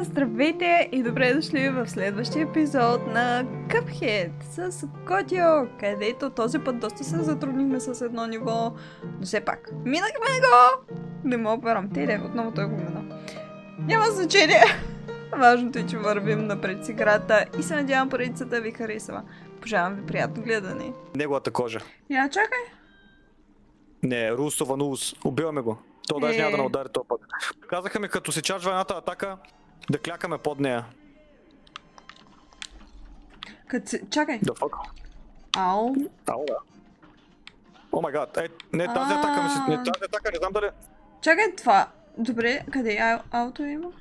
Здравейте и добре дошли в следващия епизод на Cuphead с Котио, където този път доста се затруднихме с едно ниво, но все пак минахме го! Не мога операм теле, отново той го мина. Няма значение! Важното е, че вървим напред с играта и се надявам поредицата ви харесва. Пожелавам ви приятно гледане. Неговата кожа. Я чакай! Не, Русова Ус. Убиваме го. То даже няма да не удари този път. Казаха ми, като се чарджва едната атака, да клякаме под нея. Чакай! Да, фак. Ау! Ау, да. О май гад, не тази атака ми се... Не тази атака, не знам дали... Чакай това! Добре, къде ауто има?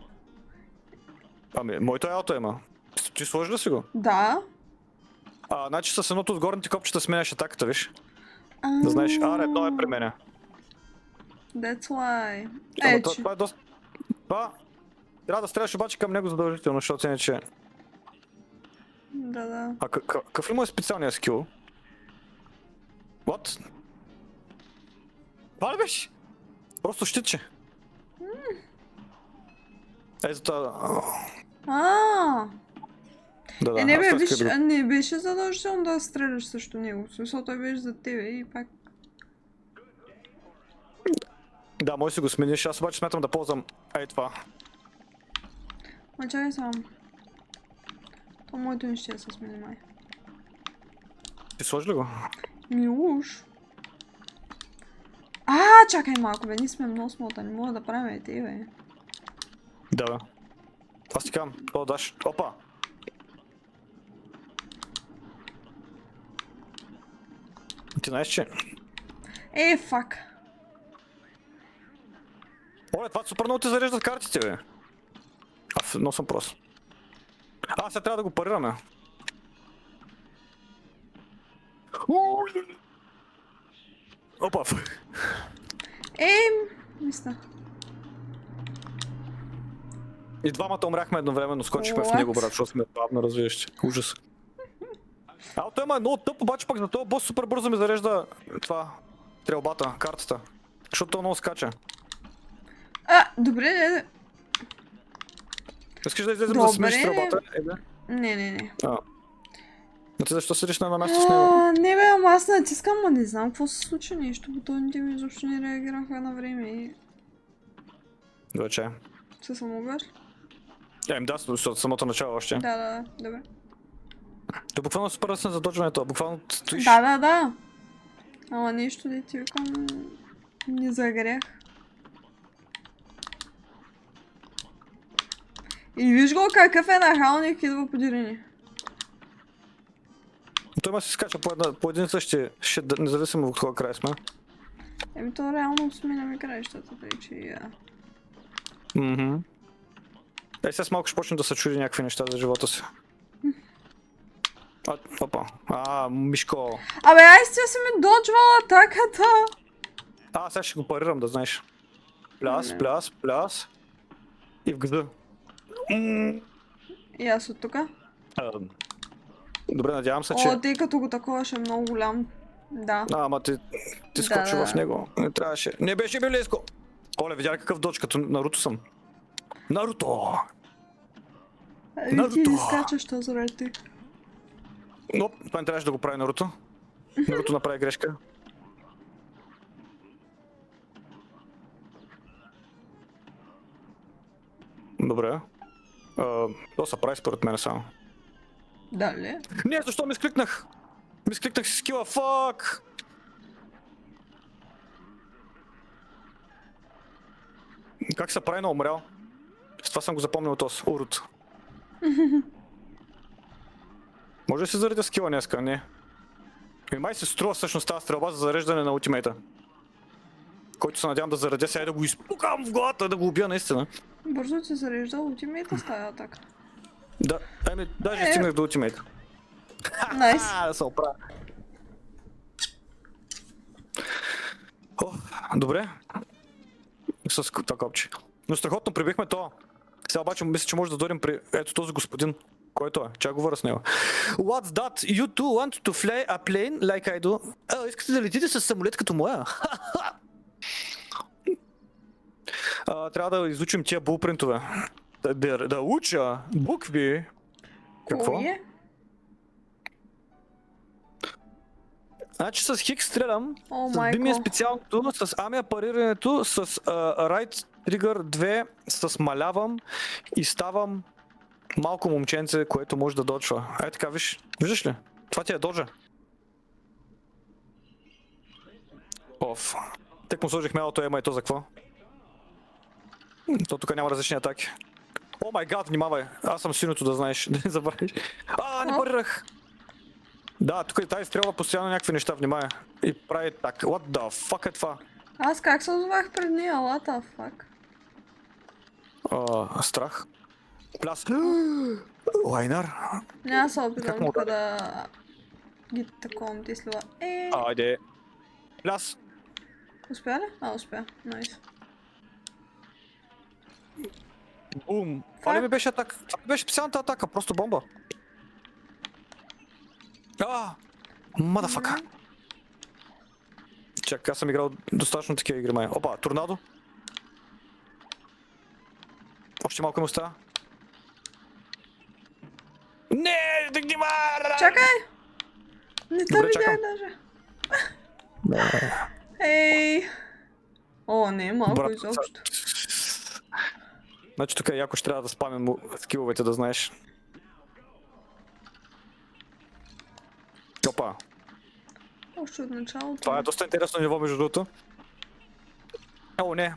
Ами, моето ауто има. Ти сложи ли си го? Да. Значи с едното от горните копчета сменяш атаката, виж. Да знаеш, едно е при мене. That's why. Ама това е доста... Това... Трябва да стреляш обаче към него задължително, защото иначе... Да. Какъв ли му е специалният скил? What? Това ли беше? Просто щитче. Ето това... Да, не беше задължително да стреляш срещу него. В смисъл той беше за тебе и пак... Да, може си го смениш, аз обаче смятам да ползвам това. Ма чакай само. То моето не ще се смени май. Ти сложи ли го? Уж. Чакай малко бе, ние сме много смотани, мога да правим те бе. Да бе. Аз ти казвам, то даш. Опа! Ти знаеш, че... Фак. Оле, това супер много ти зареждат картите, бе. Но съм прост. Сега трябва да го парираме. Опа! Мисля. И двамата умряхме едновременно, скочихме в него, брат, защото сме бавно развиващи. Ужас. Той е много тъп, обаче пък за този бос супер бързо ми зарежда това, стрелбата, картата. Защото той много скача. Добре. Искаш да излезем да смениш стрелбата? Не. Но ти защо седиш на едно място с него? Не бе, ама аз натискам, но не знам какво се случи нещо. Бутоните ми изобщо не реагираха на време и... Вече. Се самоубиваш ли? Да, от самото начало още. Да, добре. То буквално супер лесен за доджването, буквално стоиш. Да. Ама нещо да ти викам... Не загрях. И виж го какъв е нахалник, идва по дирини. Той ма се скача по един и същи шит, независимо от кога край сме. То реално сменяме краищата, тъй че Сега с малко ще почне да се чуди някакви неща за живота си. Опа. Мишко. Сте си ми доджвала атаката. Сега ще го парирам, да знаеш. Пляс. И в гъзда. И аз от тука. Добре, надявам се, че... Тъй като го таковаш е много голям. Да. Ама ти скочи в него. Не трябваше. Не беше близко. Оле, видя ли какъв доч, като Наруто съм. Наруто! Ти скачаш този рети. Но, това не трябваше да го прави Наруто. Наруто направи грешка. Добре. То се прави според мен само. Да ли? Не, защо ми скликнах? Си скила, фак! Как се прави на умрял? С това съм го запомнил този урод. Може ли си заредя скила днеска? Не. Май се струва всъщност тази стрелба за зареждане на ултимейта. Който се надявам да заредя сега и да го изпукам в главата, да го убия наистина. Бързо ти зарежда ултимейта с тази атака. Да, даже стигнах до ултимейта. Найс. Да се оправя. Добре. С това копче. Но страхотно прибихме това. Сега обаче мисля, че може да дойдем при ето този господин. Който е? Чак говоря с него. What's that? You two want to fly a plane like I do? Искате да летите с самолет като моя? Трябва да изучим тия булпринтове. Да уча букви. Какво? Кой е? Значи с хик стрелям, О, с би ми е майко. специалното, с амия парирането, с right trigger 2, с малявам и ставам малко момченце, което може да дочва. Ей така, виждаш ли? Това ти е доджа. Оф. Тък му сложих мялото ема и то за какво? То тук няма различни атаки. О май гад, внимавай. Аз съм синото, да знаеш. Да не забравиш. Не парирах. Да, тук тази стрелва постоянно някакви неща, внимавай. И прави так. What the fuck е това? Аз как се озвах пред нея? What the fuck? Страх. Пляс. Лайнер. Няма се опитам Как му тук да ги таковам ти слова. Айде. Пляс. Успя ли? Успя. Найс. Бум. Това не ми беше атака. Това беше специалната атака, просто бомба. Мадафака. Чак, аз съм играл достатъчно такива игри, май. Опа, торнадо. Още малко му остава. Не, да ги мара! Чакай! Не те Добре, видях чакам. даже. Ей! О, не, малко Брат, изобщо. Значи тук яко ще трябва да спамим скиловете, да знаеш. Опа. Още от началото. Това е доста интересно ниво, между другото. О, не.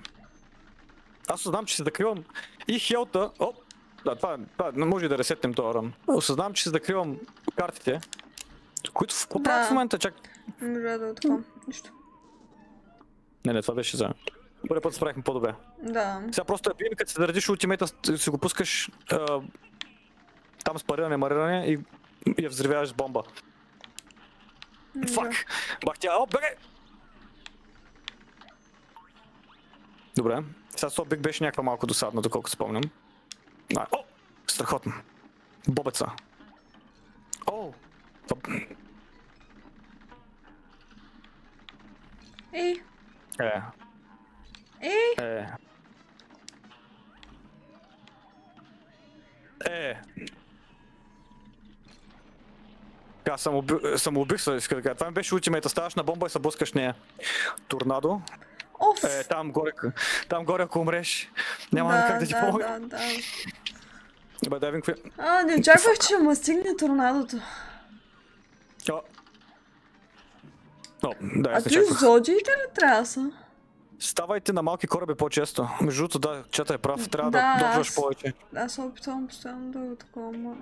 Аз осъзнавам, че се закривам и хелта. Да, това може и да ресетнем този рън. Осъзнавам, че се закривам картите. Които какво правят в момента? Чак. Не можа да отхвам. Нищо. Не, това беше за... Първи път справихме по-добре. Да. Сега просто е бием, като се заредиш ултимейта, си го пускаш там с мариране и я взривяваш с бомба. Фак! Бах тя, беге! Добре, сега Собик беше някаква малко досадна, доколко спомням. Страхотно. Бобеца. Ей! Е. Ей! Така, самоубих се, иска да кажа. Това ми беше ултимейта. Ставаш на бомба и се блъскаш нея. Торнадо. Оф! Там горе, ако умреш, няма как да ти помогна. Да. Добре, дай вин какви... Не очаквах, че ме стигне торнадото. Да, аз не Ти чаквах. зодиите ли трябва са? Ставайте на малки кораби по-често. Между другото, да, чата е прав. Трябва да Да, доджваш повече. Аз се опитвам постоянно да го такова.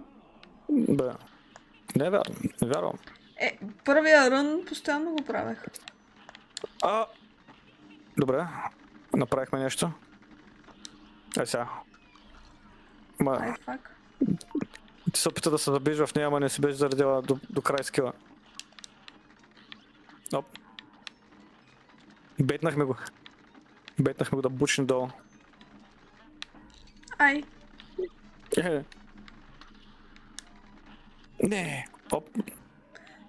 Бе. Не вярвам. Първия рън постоянно го правех. Добре. Направихме нещо. Сега. Ай, фак. Ти се опита да се забиш в нея, ама не си беше заредила до край скила. Бейтнахме го. Бейтнахме го да бучне долу. Ай. Не.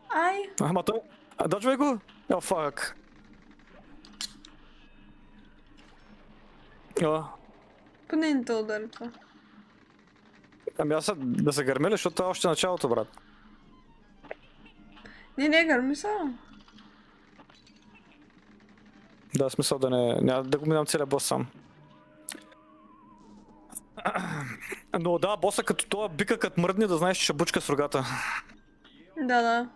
Ай. Ама той... Доджвай го! Фак. Поне не те удари това. Ами аз да се гърмеля, защото това е още началото, брат. Не, гърми са. Да, смисъл няма да го минам целия бос сам. Но да, боса като това бика, като мръдне, да знаеш, че ще бучка с рогата. Да.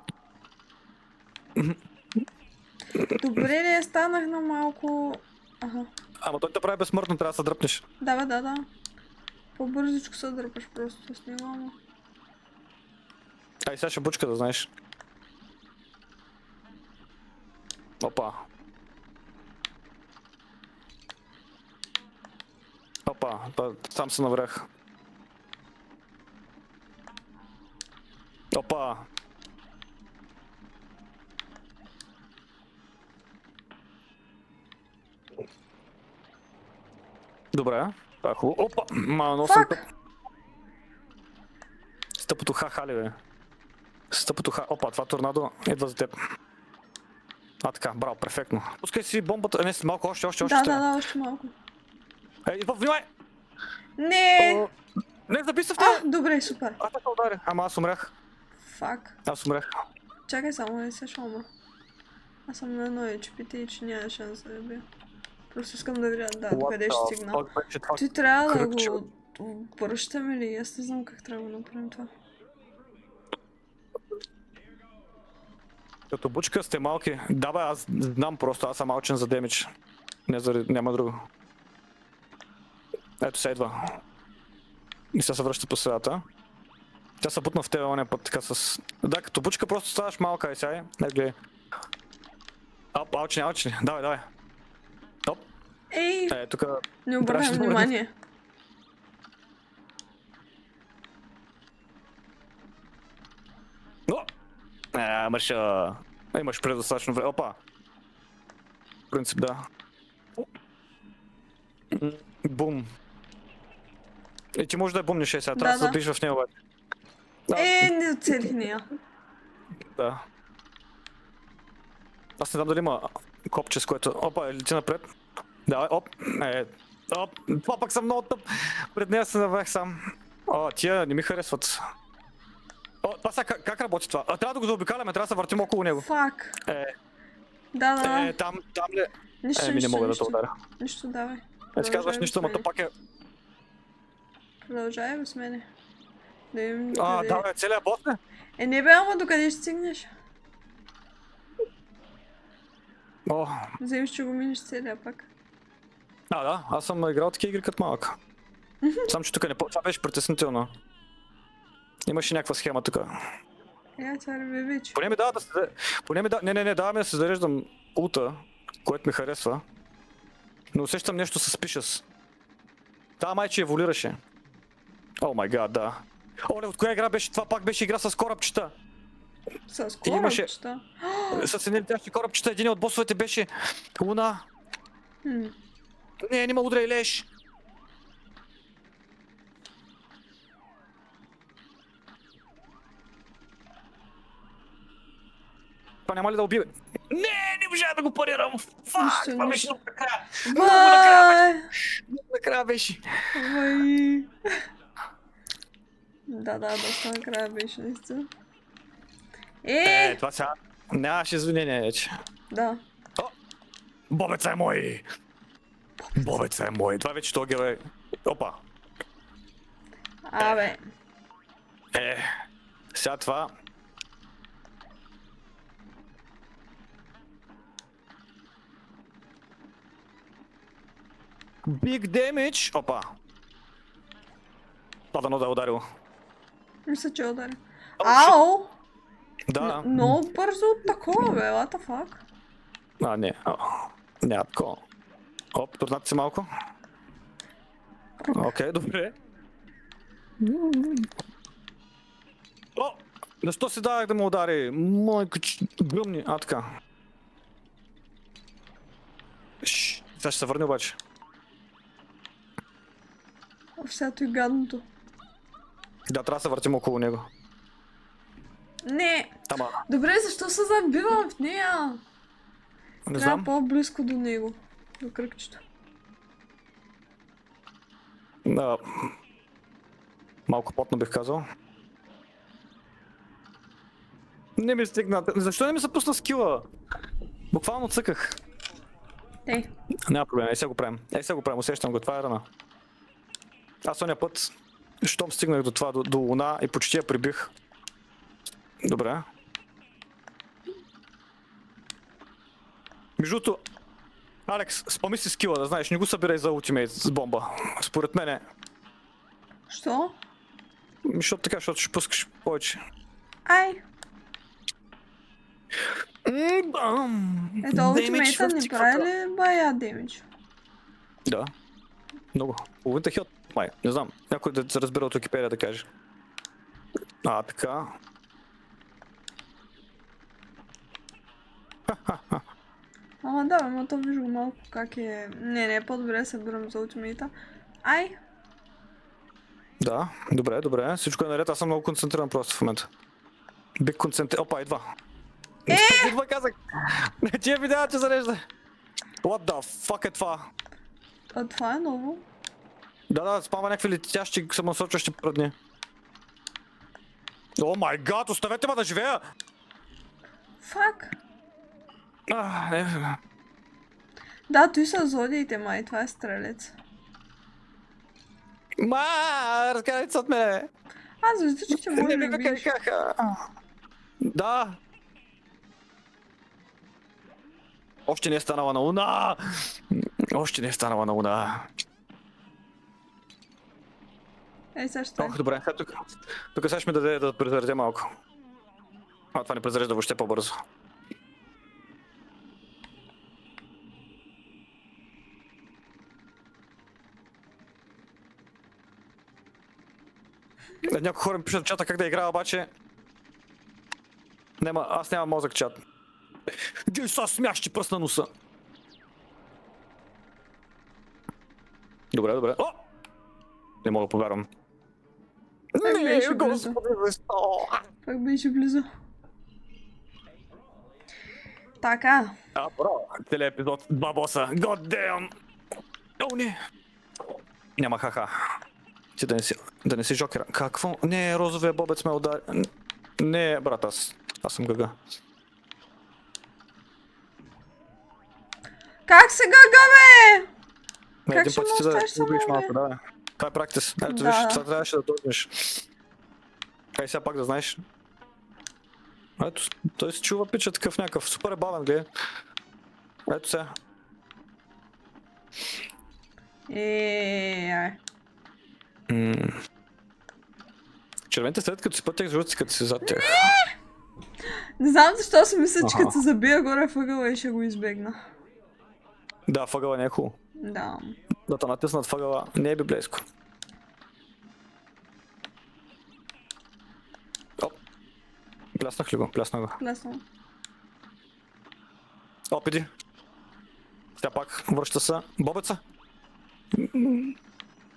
Добре ли станах на малко... Ама той те прави безсмъртно, трябва да се дръпнеш. Да. По-бързичко се дърпаш просто с него, ама. Сега ще бучка, да знаеш. Опа, сам се наврях. Опа. Добре, това е хубаво. Опа, много съм тъп. Стъпото ха-ха ли, бе? Стъпото ха... Опа, това торнадо идва за теб. Така, браво, перфектно. Пускай си бомбата, не си малко, още. Да, още малко. Внимай! Не! О, не, записах А, те! добре, супер. Аз така ударя. Ама аз умрях. Фак. Аз умрях. Чакай само, не се шома. Аз съм на едно HP и че няма шанс да я бия. Просто искам да видя, да, докъде ще стигна. Беше това. Той трябва да кръгче. го обръщаме ли? Аз не знам как трябва да го направим това. Като бучка сте малки. Да бе, аз знам просто, аз съм малчен за демидж. Не заради, няма друго. Ето се идва. И сега се връща по средата. Тя се бутна в тебе оня път така с... Да, като бучка просто ставаш малка и сега. Не гледай. Оп, алчни, алчни. Давай, давай. Оп. Ей, Тука... не обърнем трябваше да внимание. О! Маша. Имаш предостатъчно време. Опа. В принцип, да. Бум. И ти може да я бумнеш сега, трябва да се задвижиш в нея обаче. Не оцелих нея. Да. Аз не знам дали има копче с което... Опа, лети напред. Давай, оп. Оп. Това пък съм много тъп. Пред нея се навех сам. О, тия не ми харесват. О, това сега как работи това? Трябва да го заобикаляме, трябва да се въртим около него. Фак. Да. Там ли? Нищо, Не мога да те ударя. Нищо, давай. Не си казваш нищо, ама то пак е... Продължай без мене. Да им Да, бе, целият бос не? Не бе, ама докъде ще стигнеш? О, Вземеш, че го минеш целия пак. да, аз съм играл такива игри като малък. Сам, че тук не... Това беше притеснително. Имаше някаква схема тук. Това реве вече. Поне ми дава да се... Поне ми дава... Не, дава ми да се зареждам улта, което ми харесва. Но усещам нещо с пишес. Та майче еволюираше. О май гад, да. Оле, от коя игра беше? Това пак беше игра с корабчета. С имаше- корабчета? С едни летящи корабчета, един от босовете беше Луна. Не, нема удра и леш. Това няма ли да убие? Не можа да го парирам. Фак, това беше много накрая. Много накрая беше. Много накрая беше. Ой. Да, доста накрая беше, наистина. Това сега нямаше извинение вече. Да. Бобеца е мой! Бобеца е мой! Това вече то герой. Опа! Абе. Сега това... Big damage! Опа! Падано да е ударило. Мисля, че удари. Ау! Да. Много бързо от такова, бе, what the fuck? Не. Няма такова. Оп, турнате се малко. Окей, добре. О! Защо се дадах да му удари? Майко, гръмни. Така. Сега ще се върне обаче. Всято и гадното. Да, трябва да се въртим около него. Не! Ама, Добре, защо се забивам в нея? не Трябва знам. по-близко до него. До кръгчето. Малко потно бих казал. Не ми стигна. Защо не ми се пусна скила? Буквално цъках. Няма проблем, сега го правим. Усещам го, това е рана. Аз оня път, щом стигнах до това, до Луна и почти я прибих. Добре. Между другото, Алекс, спомни си скила, да знаеш, не го събирай за ултимейт с бомба. Според мене. Що? Защото ще пускаш повече. Ай! Ето, ултимейта не прави ли бая демидж? Да. Много. Половината хилт, май. Не знам. Някой да се разбира от Википедия да каже. Така. Ама да, ама то вижда малко как е... Не, по-добре да събирам за ултимейта. Ай! Да, добре. Всичко е наред, аз съм много концентриран просто в момента. Биг концентриран. Опа, идва. Идва, казах. Тия видеа, че зарежда. What the fuck е това? Това е ново. Да, спамва някакви летящи самосочващи предни. О май гад, оставете ме да живея! Фак. Не. Да, той са злодиите, май, това е стрелец. Разкарайте се от мене! Аз звездичките може Не да ми викай видиш. кака! Да! Още не е станала на луна! Още не е станала на луна. Ей, сега ще Ох, добре, тук сега ще ми даде да презарядя малко. Това не презарежда въобще по-бързо. Някои хора ми пишат в чата как да играя, обаче... Аз нямам мозък в чат. Гей, са смяш, ще пръсна носа. Добре. О! Не мога да повярвам. Пак беше близо. Господи, защо? Пак беше близо. Така. Браво. Целият епизод. 2 боса. God damn! О, не! Няма ха-ха. Ти да не си жокера. Какво? Не, розовия бобец ме удари. Не, брат, аз съм гъга. Как се гъга, бе? Как Един ще път му ти да оставиш само, убиеш бе? малко, да. Това е практис. Ето Да. виж, това трябваше да дойдеш. Ей, сега пак да знаеш. Ето, той се чува пича такъв някакъв. Супер е бавен, гледай. Ето сега. Ай. Червените след като си пътях, жълти като си зад тях. Не знам защо си мисля, че Аха. като се забия горе въгъла и ще го избегна. Да, въгъла не е хубаво. Да. Да те натиснат въгъла не е библейско. Оп. Пляснах ли го? Пляснах го. Лесно. Оп, иди. Сега пак връща се. Бобеца.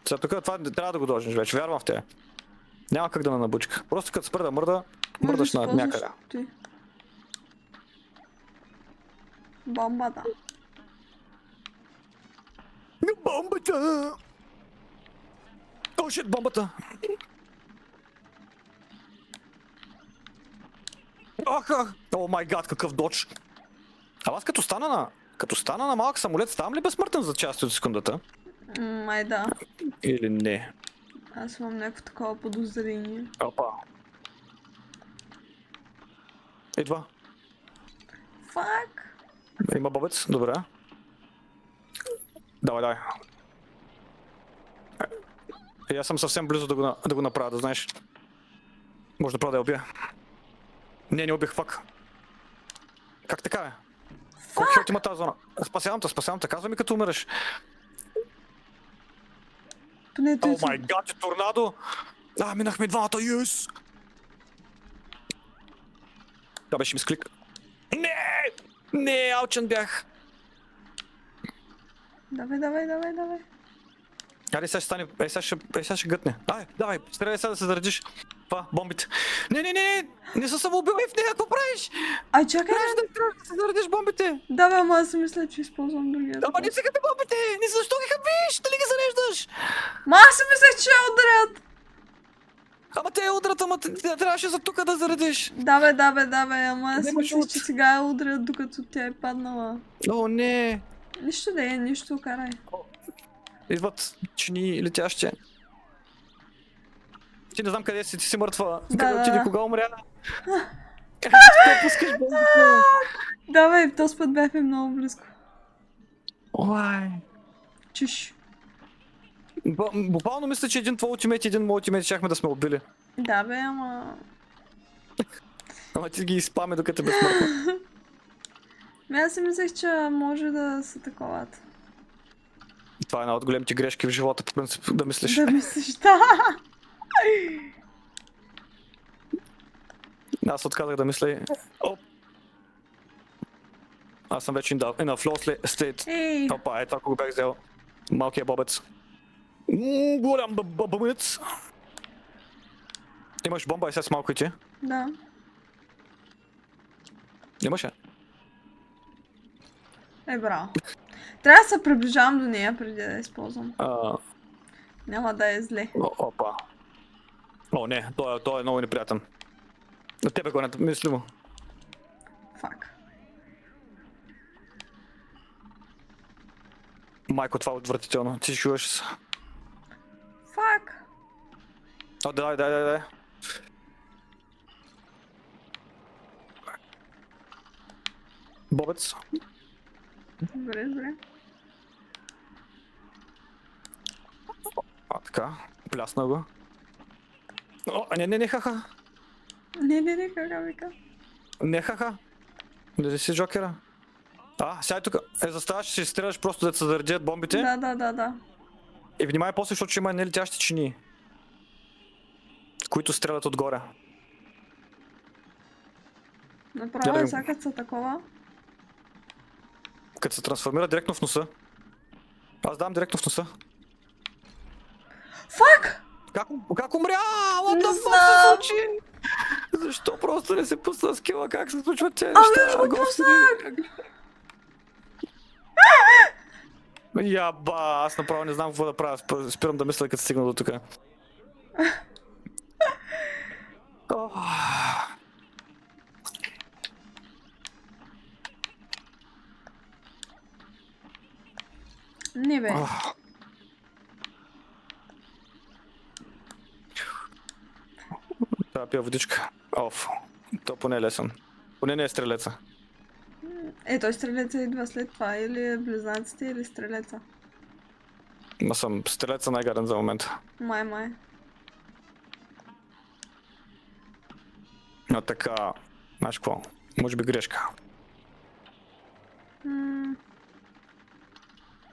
Сега тук това трябва да го дължиш вече. Вярвам в те. Няма как да ме набучка. Просто като спра да мърдаш на някъде. Ти. Бомбата. Бомбата! О, шит, бомбата! Аха! О май гад, какъв додж! Аз като стана на малък самолет, ставам ли безсмъртен за част от секундата? Май да. Или не? Аз имам някакво такова подозрение. Опа. Идва. Фак. Има бобец, добре. Давай. И аз съм съвсем близо да го направя, да знаеш. Може да правя да я убия. Не убих, фак. Как така, бе? Колко хилт има тази зона? Спасявам те, казвай ми като умираш. Поне той О май гад, торнадо! Минахме двамата, yes! Да, беше ми склик. Не, алчен бях. Давай. Аре, сега ще стане, сега ще гътне. Давай, стреляй сега да се заредиш. Това, бомбите. Не се самоубивай в нея, какво правиш? Ай, чакай, Трябваше да се заредиш бомбите. да, бе, ама аз си мисля, че използвам другия. Ама не сега бомбите, защо ги хабиш? Дали ги зареждаш? Ма аз си мислех, че я ударят. Ама те удрят, трябваше за тук да заредиш. Да, бе, ама аз си Нямаш мислех, от- че сега я ударят, докато тя е паднала. О, не. Нищо да е, нищо, карай. Идват чини летящи. Ти не знам къде си, ти си мъртва. Да, Къде да, отиди, да. кога умря? Къде пускаш бомбите? Да, бе, този път бяхме много близко. Уай. Чуш. Буквално мисля, че един твой ултимейт и един мой ултимейт щяхме да сме убили. Да, бе, ама... Ама ти ги изпаме докато е безсмъртна. Аз си мислех, че може да се таковат. Това е една от големите грешки в живота, по принцип, да мислиш. Да мислиш, да. Аз отказах да мисля. Оп. Аз съм вече in a flow state. Ей, Опа, ето ако го бях взел. Малкият бобец. Голям бобец. Имаш бомба и сега с малко и ти. да. Имаше? Браво. Трябва да се приближавам до нея преди да я използвам. Няма да е зле. Опа. О, не, той е много неприятен. На тебе го не мисли му. Фак. Майко, това е отвратително. Ти чуваш се. Фак. О, дай. Бобец. Добре. Така. Плясна го. О, не, хаха. Не, кака вика. Не, хаха. Не си Джокера. Сега тук. Заставаш, ще си стреляш просто да се заредят бомбите. Да. И внимай после, защото ще има нелетящи чини. Които стрелят отгоре. Направо всякът са такова. Като се трансформира директно в носа. Аз давам директно в носа. Фак! Как умря? What Не the fuck знам. се случи? Защо просто не се пусна скила? Как се случват тези неща? What the Господи! Яба, аз направо не знам какво да правя. Спирам да мисля, като стигна до тук. Не бе. Трябва да пия водичка. То поне е лесен. Поне не е стрелеца. Той стрелеца идва след това. Или близнаците, или стрелеца. Аз съм стрелеца най-гаден за момента. Май. Но така, знаеш какво? Може би грешка.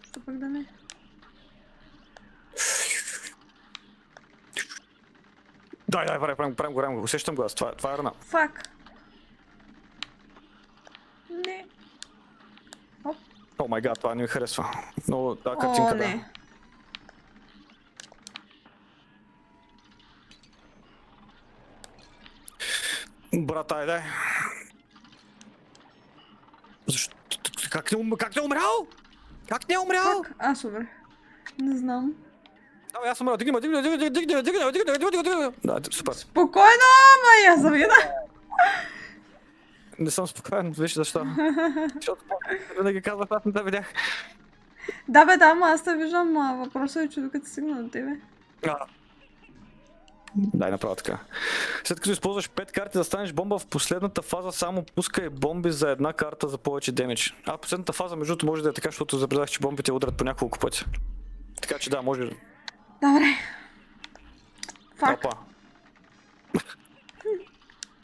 Що пък да не? Дай, правим го. Усещам го аз. Това е рана. Фак. Не. О май гад, това не ми харесва. Много тази картинка, да. Не. Брат, дай. Защо? Как не е умрял? Как не е умрял? Аз умрях. Не знам. Давай, аз съм умрял. Дигни. Да, супер. Спокойно, ама я завида. Не съм спокоен, виж защо. Защото винаги казвах, аз не те видях. Да, ама аз те виждам, въпросът е, че докато стигна до тебе. Дай направо така. След като използваш 5 карти да станеш бомба в последната фаза, само пускай бомби за една карта за повече демидж. Последната фаза, между другото, може да е така, защото забелязах, че бомбите удрят по няколко пъти. Така че да, може. Добре. Фак.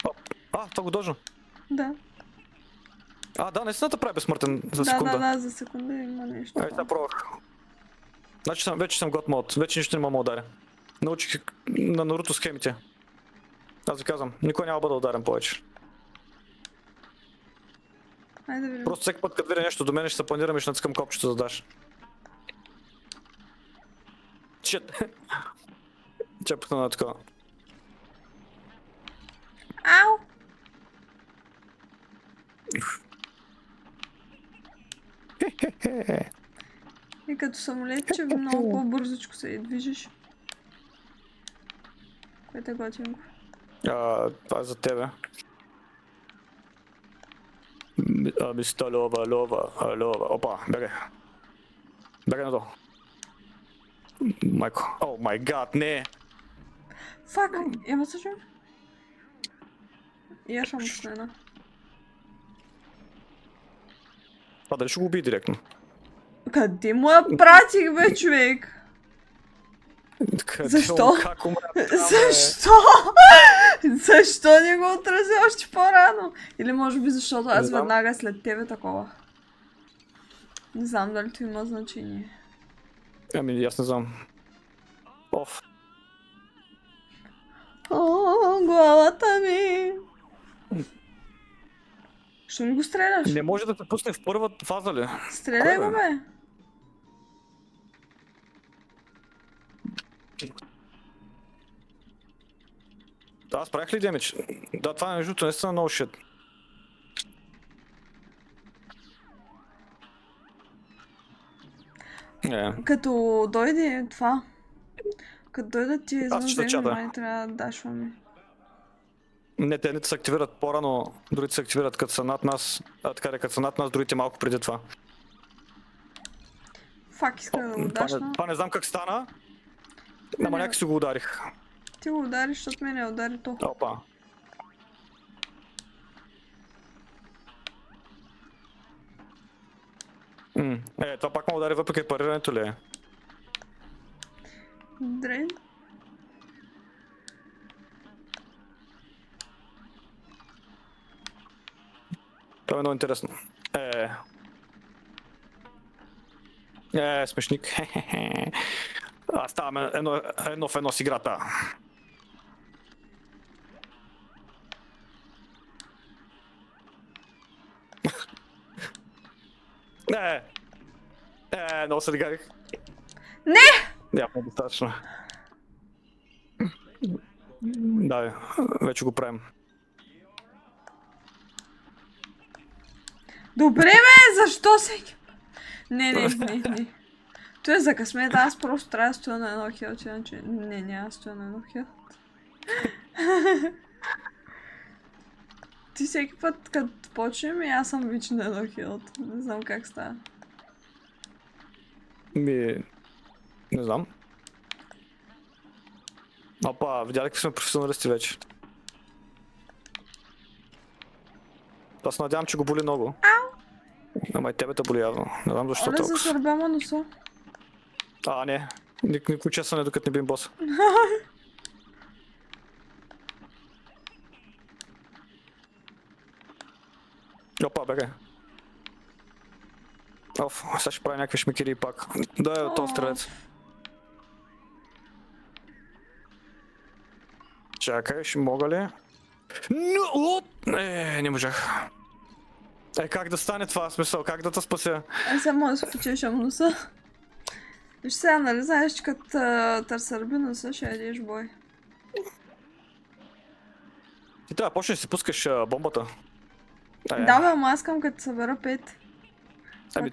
Опа. Това го дължа. Да. Да, наистина да прави безсмъртен за секунда. Да, за секунда има нещо. Сега пробвах. Значи вече съм год мод, вече нищо не мога да ударя. Научих на Наруто схемите. Аз ви казвам, никой няма да бъда ударен повече. Айде да видим. Просто всеки път, като видя нещо до мен, ще се планирам и ще натискам копчето да даш. Чет. Чепата на такова. Ау! И като самолет, че много по-бързичко се движиш. Което е готинко. Това е за тебе. Миста лова. Опа, бегай. Бегай надолу. Майко. О май гад, не! Фак! Има се чуем? И аз ще му пусна. Това дали ще го убие директно? Къде му я пратих, бе, човек? Защо? Как умря? Защо? Защо не го отрази още по-рано? Или може би защото аз веднага след тебе такова. Не знам дали това има значение. Аз не знам. Оф. Главата ми! Що ми го стреляш? Не може да те пусне в първата фаза ли? Стреляй го, бе! Аз правих ли демидж? Да, това е между другото наистина много шит. Като дойде това, Като дойдат ти Аз чета извънземни, чата. май трябва да дашваме. Не, те не се активират по-рано, другите се активират като са над нас, като са над нас, другите малко преди това. Фак, иска да го дашна. Това не знам как стана, ама някак си го ударих. Ти го удариш, защото мене удари то. Опа. Това пак ме удари въпреки парирането ли е? Дрен. Това е много интересно. Смешник. Аз ставаме едно в едно с играта. Много се догарих. Не! Явно достатъчно. Да, вече го правим. Добре бе, защо се... Не. Това е за късмет, аз просто трябва да стоя на едно хилт, иначе... Не, няма да стоя на едно хилт. Ти всеки път, като почнем, и аз съм вечно на едно хилт. Не знам как става. Не знам. Опа, видя ли какви сме професионалисти вече? Аз се надявам, че го боли много. Ама и тебе те боли явно. Не знам защо Оле, толкова. засърбяма носа. Не. Никой чесане, докато не бим боса. Опа, бегай. Сега ще прави някакви шмекери пак. Да е този стрелец. Чакай, ще мога ли? Не можах. Как да стане това смисъл? Как да те спася? Сега може да се почешам носа. Виж сега, нали знаеш, че като търся ръби носа, ще ядеш бой. Ти трябва да почнеш да си пускаш бомбата. Да бе, ама аз искам като събера 5.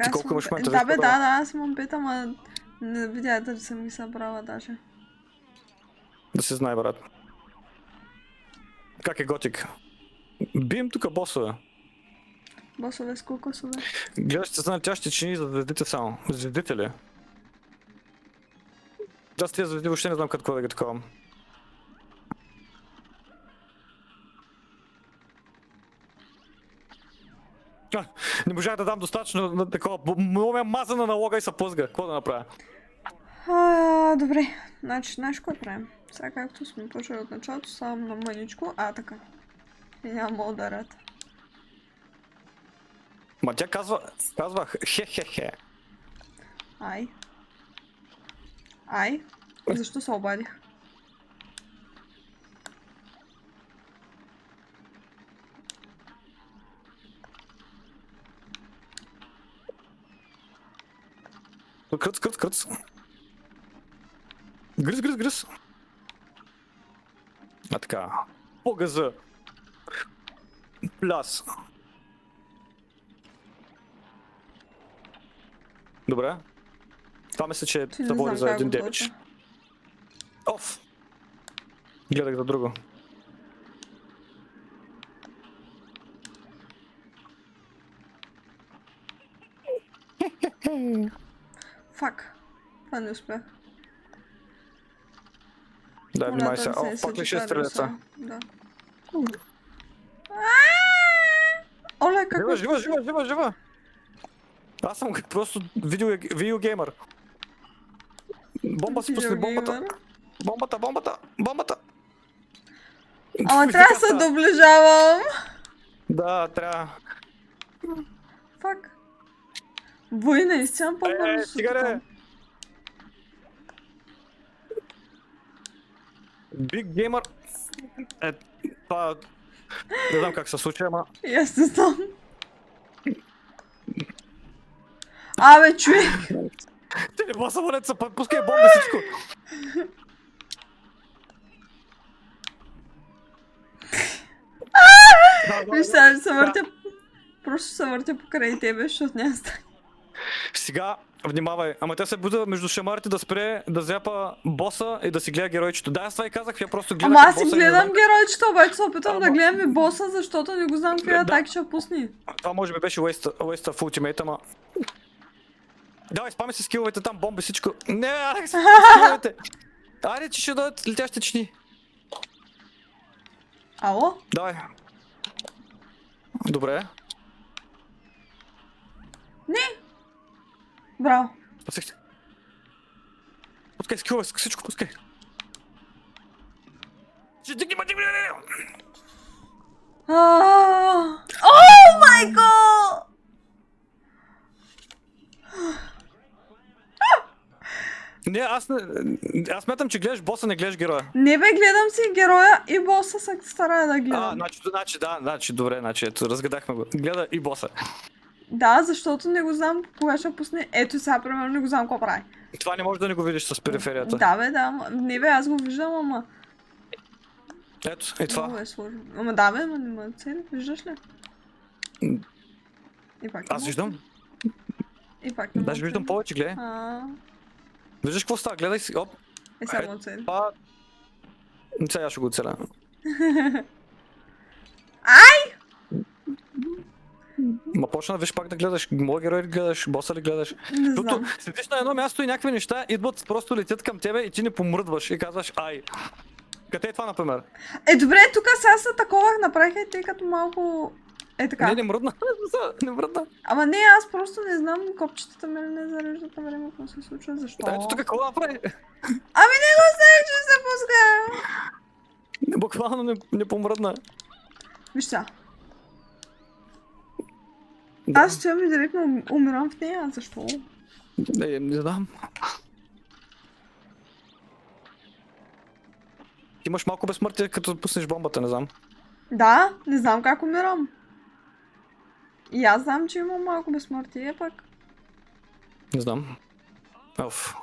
Ти колко имаш момента? Да бе, да, аз имам 5, ама не видя дали съм ги събрала даже. Да се знае, брат. Как е готик? Бием тук босове. Босове с кукосове. Гледаш, ще знае, тя ще чини за звездите само. Звездите ли? Аз тия звезди въобще не знам какво да ги таковам. Не можах да дам достатъчно на такова. Много ме маза на налога и се плъзга. Какво да направя? Добре, значи, знаеш какво правим? Сега както сме почали от началото, само на мъничко. Така. И няма ударят. Ма тя казва хе-хе-хе. Ай. Защо се обадих? Кръц. Гриз. Така. По газа. Пляс. Добре. Това мисля, че да води за един демидж. Оф! Гледах за друго. Фак. Това не успях. Да, внимай се. Пак ли ще стрелеца? Да. Оле, какво? Жива! Аз съм просто видеогеймър. Бомба си пусни, бомбата. Бомбата! Ама трябва да се доближавам. Да, трябва. Фак. Война, изцяло по-бързо. Стигаре! Big Gamer. Това... Не знам как се случи, ама... И аз не знам. Абе, човек! Ти не бъл самолет, пускай бомби всичко! Виж сега, се въртя... Просто се въртя покрай тебе, защото няма стане. Сега Внимавай, ама те се буда между шамарите да спре, да зяпа боса и да си гледа геройчето. Да, аз това и казах, я просто гледах Ама аз си боса и не гледам знам геройчето, обаче се опитвам да Ама- гледам и боса, защото не го знам какви Да. атаки ще пусни. Това може би беше waste of ultimate, ама... Давай, спами си скиловете там, бомби, всичко. Не, Алекс, скиловете. Айде, че ще дойдат летящи чини. Ало? Давай. Добре. Браво. Пускай. Пускай скилове, всичко пускай. Ще дигни, О май гот! Не, аз смятам, че гледаш боса, не гледаш героя. Не бе, гледам си героя и боса се старая да гледам. Значи, добре, ето, разгадахме го. Гледа и боса. Да, защото не го знам кога ще пусне. Ето сега, примерно, не го знам какво прави. Това не можеш да не го видиш с периферията. Да, бе, да. Не бе, аз го виждам, ама... Ето, и това. Много е сложно. Ама да, бе, ама не ме цели, виждаш ли? И пак Аз виждам. И пак не Даже виждам повече, гледай. Виждаш какво става, гледай си, оп. Е, само цели. Това... Сега аз ще го оцеля. Ай! Ма почна, виж пак да гледаш, моя герой ли гледаш, боса ли гледаш. Не Защото знам. седиш на едно място и някакви неща идват, просто летят към тебе и ти не помръдваш и казваш ай. Къде е това, например? Е, добре, тук сега се таковах, направиха и тъй като малко... Е така. Не мръдна. Не мръдна. Ама не, аз просто не знам, копчетата ме не зареждат на време, какво се случва, защо? Ето тук какво направи? Ами не го знаех, че се пуска! Буквално не помръдна. Виж сега, Да. аз стоям и директно умирам в нея, защо? Не знам. Имаш малко безсмъртие, като пуснеш бомбата, не знам. Да, не знам как умирам. И аз знам, че имам малко безсмъртие, пък. Не знам. Оф.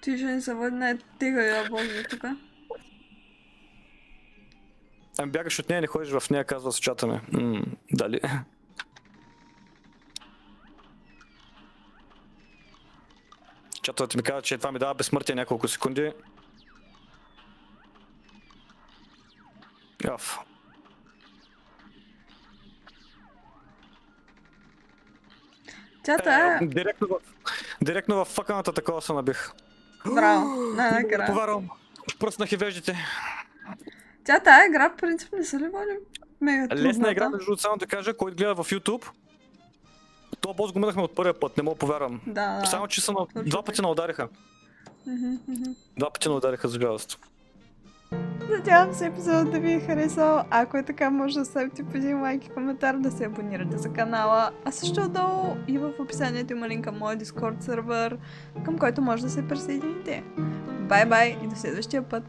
Ти ще ни се върне тига я бомби тук. Ами бягаш от нея, не ходиш в нея, казва с чата ми. Дали? Чатът ми казва, че това ми дава безсмъртие няколко секунди. Оф. Тя тая... Директно в фъканата такова се набих. Браво, най-накрая. Повярвам. Пръснах и веждите. Тя тая игра, в принцип, не са ли воли мега трудната? Лесна игра, между другото, само да кажа, който гледа в YouTube. То бос го минахме от първия път, не мога повярвам. Да. Само, че са два пъти наудариха. Мгм. Два пъти наудариха, за жалост. Надявам се епизодът да ви е харесал. Ако е така, може да оставите по един лайк и коментар, да се абонирате за канала. А също отдолу и в описанието има линк към моя Discord сервер, към който може да се присъедините. Бай-бай и до следващия път!